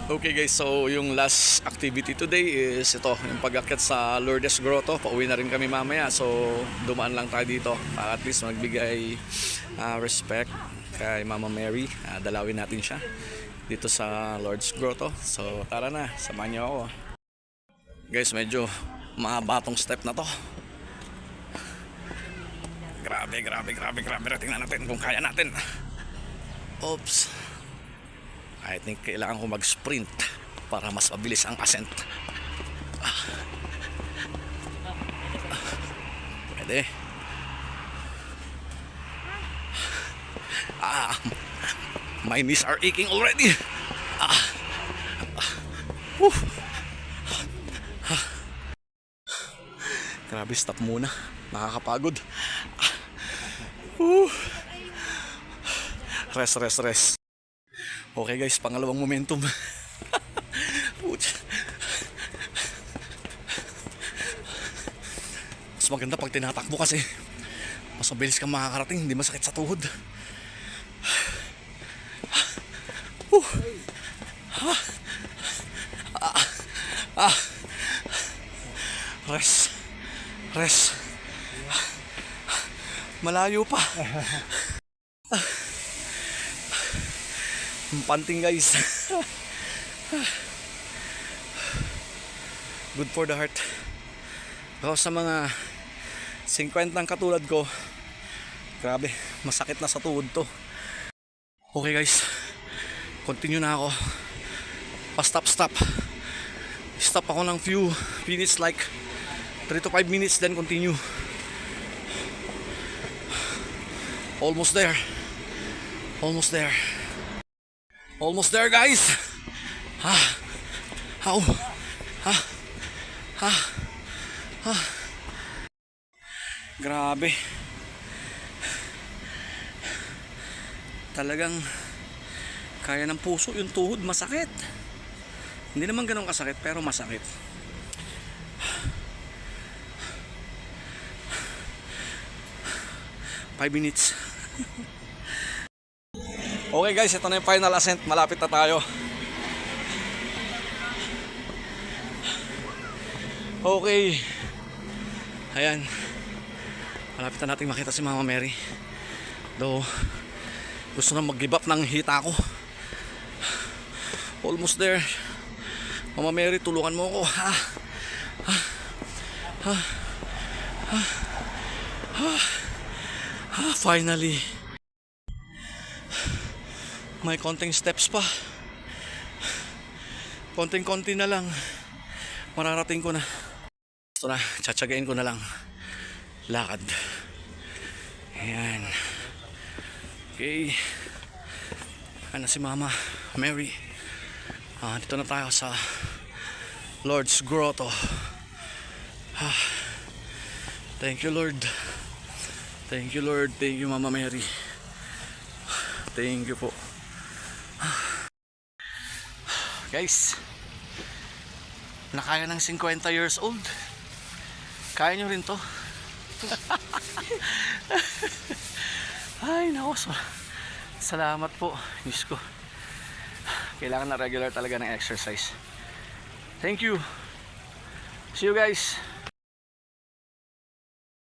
Okay guys, so yung last activity today is ito, yung pag-akyat sa Lourdes Grotto. Pauwi na rin kami mamaya, so dumaan lang tayo dito para at least magbigay respect kay Mama Mary. Dalawin natin siya dito sa Lourdes Grotto. So tara na, samahan niyo ako. Guys, medyo mabatong step na to. Grabe. Tingnan natin kung kaya natin. Oops. I think kailangan ko mag-sprint para mas mabilis ang ascent. Pwede. My knees are aching already. Grabe, stop muna. Nakakapagod. Rest. Okay guys, pangalawang momentum. Mas maganda pag tinatakbo kasi mas mabilis kang makakarating, hindi masakit sa tuhod. Rest. Malayo pa. Panting guys. Good for the heart. Ako sa mga 50 ang katulad ko, grabe, masakit na sa tuhod to. Okay guys, continue na ako. Stop. Stop ako ng few minutes, like 3 to 5 minutes, then continue. Almost there guys. Grabe. Talagang kaya ng puso yung tuhod, masakit. Hindi naman ganun kasakit pero masakit. Five minutes. Okay guys, ito na yung final ascent. Malapit na tayo. Okay. Ayan. Malapit na natin makita si Mama Mary. Though gusto na mag-give up ng hita ko. Almost there. Mama Mary, tulungan mo ako. Finally. May konting steps pa. Konting-konti na lang. Mararating ko na. Ito na, tsatsagain ko na lang. Lakad. Ayan. Okay. Ayan na si Mama Mary. Dito na tayo sa Lourdes Grotto. Thank you Lord. Thank you Mama Mary. Thank you po. Guys, nakaya ng 50 years old. Kaya nyo rin to. Ay nako, salamat po. Diyos ko, kailangan na regular talaga ng exercise. Thank you. See you guys.